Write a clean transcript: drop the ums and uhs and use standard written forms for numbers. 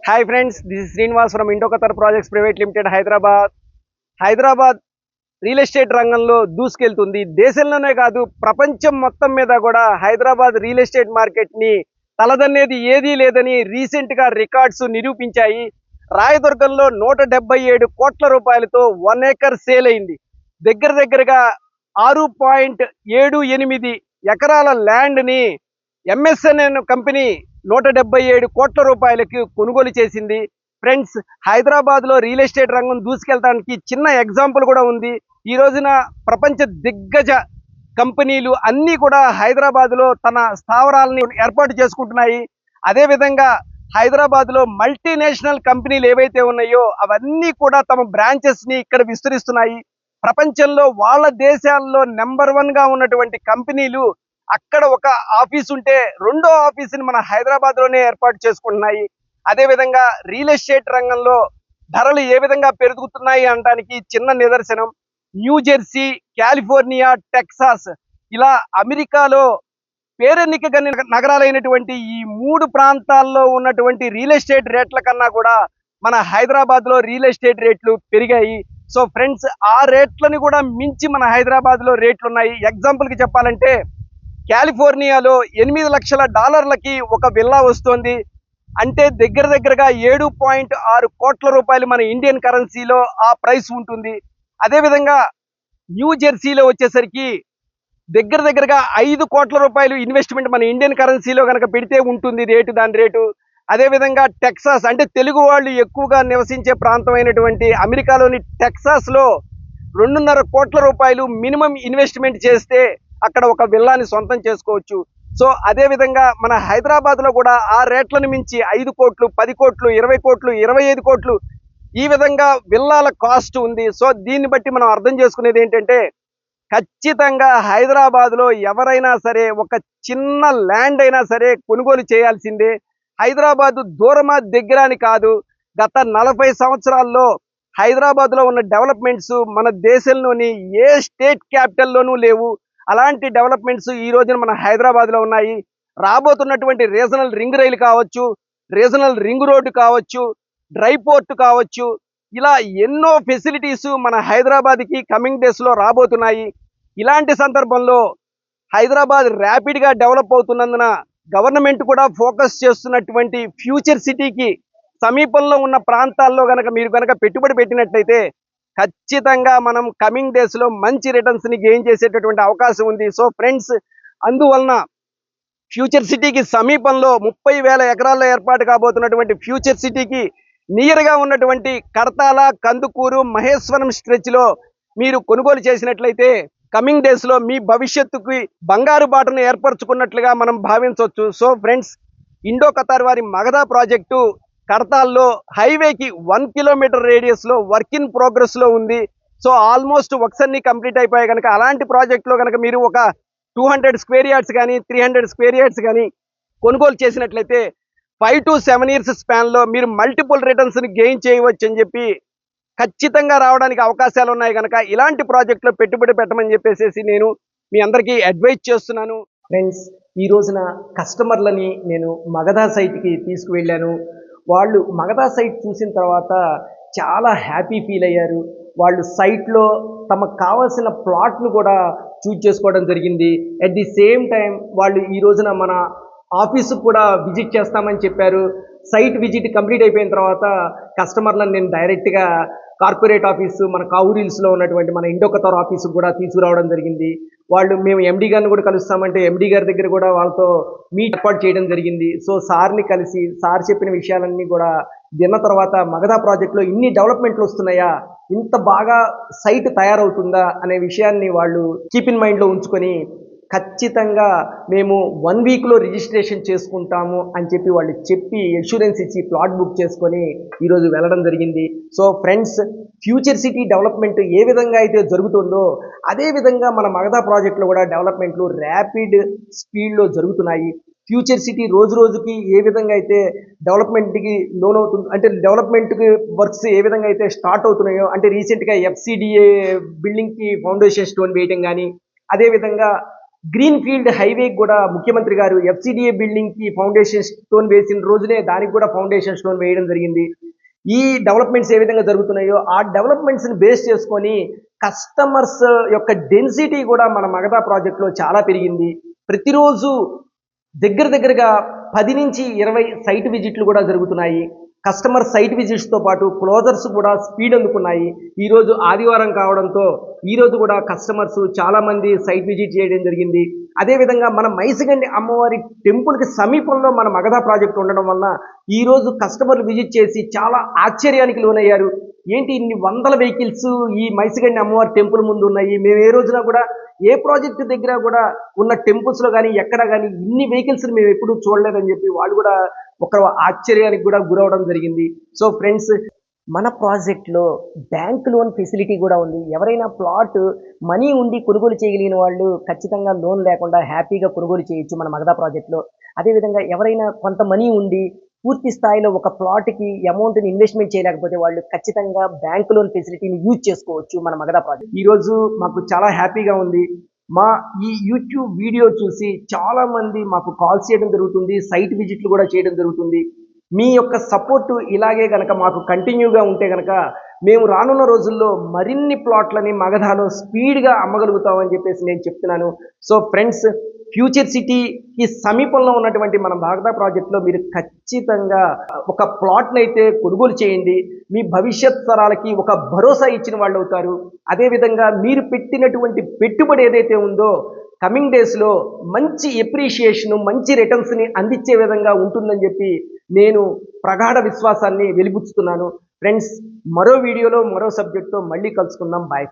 Hi friends, this is Srinivas from Indo Qatar projects private limited Hyderabad real estate రంగంలో దూసుకెళ్తుంది. దేశంలోనే కాదు, ప్రపంచం మొత్తం మీద కూడా హైదరాబాద్ రియల్ ఎస్టేట్ మార్కెట్ని తలదన్నేది ఏదీ లేదని రీసెంట్గా రికార్డ్స్ నిరూపించాయి. రాయదుర్గంలో 177 కోట్ల రూపాయలతో 1 ఏకర్ సేల్ అయింది. దగ్గరగా 6.78 ఎకరాల ల్యాండ్ని ఎంఎస్ఎన్ఎన్ కంపెనీ 177 కోట్ల రూపాయలకి కొనుగోలు చేసింది. ఫ్రెండ్స్, హైదరాబాద్లో రియల్ ఎస్టేట్ రంగం దూసుకెళ్ళడానికి చిన్న ఎగ్జాంపుల్ కూడా ఉంది. ఈ రోజున ప్రపంచ దిగ్గజ కంపెనీలు అన్నీ కూడా హైదరాబాద్లో తన స్థావరాలని ఏర్పాటు చేసుకుంటున్నాయి. అదేవిధంగా హైదరాబాద్లో మల్టీనేషనల్ కంపెనీలు ఏవైతే ఉన్నాయో అవన్నీ కూడా తమ బ్రాంచెస్ని ఇక్కడ విస్తరిస్తున్నాయి. ప్రపంచంలో వాళ్ళ దేశాల్లో నెంబర్ 1గా ఉన్నటువంటి కంపెనీలు అక్కడ ఒక ఆఫీస్ ఉంటే రెండో ఆఫీసుని మన హైదరాబాద్లోనే ఏర్పాటు చేసుకుంటున్నాయి. అదేవిధంగా రియల్ ఎస్టేట్ రంగంలో ధరలు ఏ విధంగా పెరుగుతున్నాయి అనడానికి చిన్న నిదర్శనం న్యూజెర్సీ, కాలిఫోర్నియా, టెక్సాస్, ఇలా అమెరికాలో పేరెన్నికగని నగరాలైనటువంటి ఈ 3 ప్రాంతాల్లో ఉన్నటువంటి రియల్ ఎస్టేట్ రేట్ల కన్నా కూడా మన హైదరాబాద్లో రియల్ ఎస్టేట్ రేట్లు పెరిగాయి. సో ఫ్రెండ్స్, ఆ రేట్లని కూడా మించి మన హైదరాబాద్లో రేట్లు ఉన్నాయి. ఎగ్జాంపుల్కి చెప్పాలంటే కాలిఫోర్నియాలో $8 లక్షల ఒక విల్లా వస్తుంది. అంటే దగ్గరగా 7.6 కోట్ల రూపాయలు మన ఇండియన్ కరెన్సీలో ఆ ప్రైస్ ఉంటుంది. అదేవిధంగా న్యూ జెర్సీలో వచ్చేసరికి దగ్గరగా 5 కోట్ల రూపాయలు ఇన్వెస్ట్మెంట్ మన ఇండియన్ కరెన్సీలో కనుక పెడితే ఉంటుంది దాని రేటు. అదేవిధంగా టెక్సాస్, అంటే తెలుగు వాళ్ళు ఎక్కువగా నివసించే ప్రాంతమైనటువంటి అమెరికాలోని టెక్సాస్లో 2.5 కోట్ల రూపాయలు మినిమం ఇన్వెస్ట్మెంట్ చేస్తే అక్కడ ఒక విల్లాని సొంతం చేసుకోవచ్చు. సో అదేవిధంగా మన హైదరాబాద్లో కూడా ఆ రేట్లను మించి 5 కోట్లు, 10 కోట్లు, 20 కోట్లు, 25 కోట్లు ఈ విధంగా విల్లాల కాస్ట్ ఉంది. సో దీన్ని బట్టి మనం అర్థం చేసుకునేది ఏంటంటే, ఖచ్చితంగా హైదరాబాద్లో ఎవరైనా సరే ఒక చిన్న ల్యాండ్ అయినా సరే కొనుగోలు చేయాల్సిందే. హైదరాబాద్ దూరమా దగ్గర అని కాదు, గత 40 సంవత్సరాల్లో హైదరాబాద్లో ఉన్న డెవలప్మెంట్స్ మన దేశంలోని ఏ స్టేట్ క్యాపిటల్లోనూ లేవు. అలాంటి డెవలప్మెంట్స్ ఈ రోజున మన హైదరాబాద్లో ఉన్నాయి. రాబోతున్నటువంటి రీజనల్ రింగ్ రైలు కావచ్చు, రీజనల్ రింగ్ రోడ్డు కావచ్చు, డ్రై పోర్ట్ కావచ్చు, ఇలా ఎన్నో ఫెసిలిటీస్ మన హైదరాబాద్కి కమింగ్ డేస్లో రాబోతున్నాయి. ఇలాంటి సందర్భంలో హైదరాబాద్ ర్యాపిడ్గా డెవలప్ అవుతున్నందున గవర్నమెంట్ కూడా ఫోకస్ చేస్తున్నటువంటి ఫ్యూచర్ సిటీకి సమీపంలో ఉన్న ప్రాంతాల్లో మీరు కనుక పెట్టుబడి పెట్టినట్లయితే ఖచ్చితంగా మనం కమింగ్ డేస్లో మంచి రిటర్న్స్ని గెయిన్ చేసేటటువంటి అవకాశం ఉంది. సో ఫ్రెండ్స్, అందువలన ఫ్యూచర్ సిటీకి సమీపంలో 30,000 ఎకరాల్లో ఏర్పాటు కాబోతున్నటువంటి ఫ్యూచర్ సిటీకి నియర్గా ఉన్నటువంటి కర్తాల, కందుకూరు, మహేశ్వరం స్ట్రెచ్లో మీరు కొనుగోలు చేసినట్లయితే కమింగ్ డేస్లో మీ భవిష్యత్తుకి బంగారు బాటను ఏర్పరచుకున్నట్లుగా మనం భావించవచ్చు. సో ఫ్రెండ్స్, ఇండో ఖతార్ వారి మగధ ప్రాజెక్టు కర్తాల్లో హైవేకి 1 కిలోమీటర్ రేడియస్లో వర్క్ ఇన్ ప్రోగ్రెస్లో ఉంది. సో ఆల్మోస్ట్ వర్క్స్ అన్ని కంప్లీట్ అయిపోయాయి కనుక అలాంటి ప్రాజెక్ట్లో కనుక మీరు ఒక 200 స్క్వేర్ యార్డ్స్ కానీ 300 స్క్వేర్ యార్డ్స్ కానీ కొనుగోలు చేసినట్లయితే 5 to 7 years స్పాన్లో మీరు మల్టిపుల్ రిటర్న్స్ని గెయిన్ చేయవచ్చు అని చెప్పి ఖచ్చితంగా రావడానికి అవకాశాలు ఉన్నాయి కనుక ఇలాంటి ప్రాజెక్టులో పెట్టుబడి పెట్టమని చెప్పేసి నేను మీ అందరికీ అడ్వైజ్ చేస్తున్నాను. ఫ్రెండ్స్, ఈ రోజున కస్టమర్లని నేను మగధ సైట్కి తీసుకువెళ్ళాను. వాళ్ళు మగధ సైట్ చూసిన తర్వాత చాలా హ్యాపీ ఫీల్ అయ్యారు. వాళ్ళు సైట్లో తమకు కావాల్సిన ప్లాట్ను కూడా చూజ్ చేసుకోవడం జరిగింది. అట్ ది సేమ్ టైం వాళ్ళు ఈ రోజున మన ఆఫీసుకు కూడా విజిట్ చేస్తామని చెప్పారు. సైట్ విజిట్ కంప్లీట్ అయిపోయిన తర్వాత కస్టమర్లను నేను డైరెక్ట్గా కార్పొరేట్ ఆఫీసు మన కావురిల్స్లో ఉన్నటువంటి మన ఇండో ఖతార్ ఆఫీసుకు కూడా తీసుకురావడం జరిగింది. వాళ్ళు మేము ఎండీ గారిని కూడా కలుస్తామంటే ఎండీ గారి దగ్గర కూడా వాళ్ళతో మీట్ ఏర్పాటు చేయడం జరిగింది. సో సార్ని కలిసి సార్ చెప్పిన విషయాలన్నీ కూడా విన్న తర్వాత మగధ ప్రాజెక్టులో ఇన్ని డెవలప్మెంట్లు వస్తున్నాయా, ఇంత బాగా సైట్ తయారవుతుందా అనే విషయాన్ని వాళ్ళు కీప్ ఇన్ మైండ్లో ఉంచుకొని ఖచ్చితంగా మేము 1 వీక్లో రిజిస్ట్రేషన్ చేసుకుంటాము అని చెప్పి వాళ్ళు చెప్పి ఇన్సూరెన్స్ ఇచ్చి ప్లాట్ బుక్ చేసుకొని ఈరోజు వెళ్ళడం జరిగింది. So friends, future city development ఏ విధంగా అయితే జరుగుతుందో అదేవిధంగా మన మగధ ప్రాజెక్టులో కూడా డెవలప్మెంట్లు ర్యాపిడ్ స్పీడ్లో జరుగుతున్నాయి. ఫ్యూచర్ సిటీ రోజు రోజుకి ఏ విధంగా అయితే డెవలప్మెంట్కి లోన్ అవుతుంది, అంటే డెవలప్మెంట్కి వర్క్స్ ఏ విధంగా అయితే స్టార్ట్ అవుతున్నాయో, అంటే రీసెంట్గా FCDA బిల్డింగ్కి ఫౌండేషన్ స్టోన్ వేయటం కానీ, అదేవిధంగా గ్రీన్ ఫీల్డ్ హైవే కూడా ముఖ్యమంత్రి గారు ఎఫ్సిడిఏ బిల్డింగ్ కి ఫౌండేషన్ స్టోన్ వేసిన రోజునే దానికి కూడా ఫౌండేషన్ స్టోన్ వేయడం జరిగింది. ఈ డెవలప్మెంట్స్ ఏ విధంగా జరుగుతున్నాయో ఆ డెవలప్మెంట్స్ ని బేస్ చేసుకొని కస్టమర్స్ యొక్క డెన్సిటీ కూడా మన మగధా ప్రాజెక్ట్ లో చాలా పెరిగింది. ప్రతిరోజు దగ్గరగా 10 నుంచి 20 సైట్ విజిట్లు కూడా జరుగుతున్నాయి. కస్టమర్ సైట్ విజిట్స్ తో పాటు క్లోజర్స్ కూడా స్పీడ్ అందుకున్నాయి. ఈ రోజు ఆదివారం కావడంతో ఈ రోజు కూడా కస్టమర్స్ చాలా మంది సైట్ విజిట్ చేయడం జరిగింది. అదే విధంగా మన మైసిగండి అమ్మవారి టెంపుల్ కి సమీపంలో మన మగధా ప్రాజెక్ట్ ఉండడం వలన ఈ రోజు కస్టమర్లు విజిట్ చేసి చాలా ఆశ్చర్యానికి లోనయ్యారు. ఏంటి ఇన్ని వందల వెహికల్స్ ఈ మైసిగండి అమ్మవారి టెంపుల్ ముందు ఉన్నాయి, మేము ఏ రోజున కూడా ఏ ప్రాజెక్ట్ దగ్గర కూడా ఉన్న టెంపుల్స్ లో కానీ ఎక్కడ కానీ ఇన్ని వెహికల్స్ మేము ఎప్పుడూ చూడలేదని చెప్పి వాళ్ళు కూడా ఒక ఆశ్చర్యానికి కూడా గురవడం జరిగింది. సో ఫ్రెండ్స్, మన ప్రాజెక్ట్లో బ్యాంక్ లోన్ ఫెసిలిటీ కూడా ఉంది. ఎవరైనా ప్లాట్ మనీ ఉండి కొనుగోలు చేయగలిగిన వాళ్ళు ఖచ్చితంగా లోన్ లేకుండా హ్యాపీగా కొనుగోలు చేయొచ్చు మన మగధా ప్రాజెక్ట్లో. అదేవిధంగా ఎవరైనా కొంత మనీ ఉండి పూర్తి స్థాయిలో ఒక ప్లాట్కి అమౌంట్ని ఇన్వెస్ట్మెంట్ చేయలేకపోతే వాళ్ళు ఖచ్చితంగా బ్యాంక్ లోన్ ఫెసిలిటీని యూజ్ చేసుకోవచ్చు మన మగధా ప్రాజెక్ట్. ఈరోజు మాకు చాలా హ్యాపీగా ఉంది. మా ఈ యూట్యూబ్ వీడియో చూసి చాలా మంది మాకు కాల్స్ చేయడం జరుగుతుంది, సైట్ విజిట్లు కూడా చేయడం జరుగుతుంది. మీ యొక్క సపోర్టు ఇలాగే కనుక మాకు కంటిన్యూగా ఉంటే కనుక మేము రానున్న రోజుల్లో మరిన్ని ప్లాట్లని మగధాలో స్పీడ్గా అమ్మగలుగుతామని చెప్పేసి నేను చెప్తున్నాను. సో ఫ్రెండ్స్, ఫ్యూచర్ సిటీకి సమీపంలో ఉన్నటువంటి మన మగధా ప్రాజెక్ట్లో మీరు ఖచ్చితంగా ఒక ప్లాట్ని అయితే కొనుగోలు చేయండి. మీ భవిష్యత్ తరాలకి ఒక భరోసా ఇచ్చిన వాళ్ళు అవుతారు. అదేవిధంగా మీరు పెట్టినటువంటి పెట్టుబడి ఏదైతే ఉందో కమింగ్ డేస్లో మంచి ఎప్రిషియేషన్, మంచి రిటర్న్స్ని అందించే విధంగా ఉంటుందని చెప్పి నేను ప్రగాఢ విశ్వాసాన్ని వెలిబుచ్చుతున్నాను. ఫ్రెండ్స్, మరో వీడియోలో మరో సబ్జెక్ట్తో మళ్ళీ కలుసుకుందాం. బాయ్.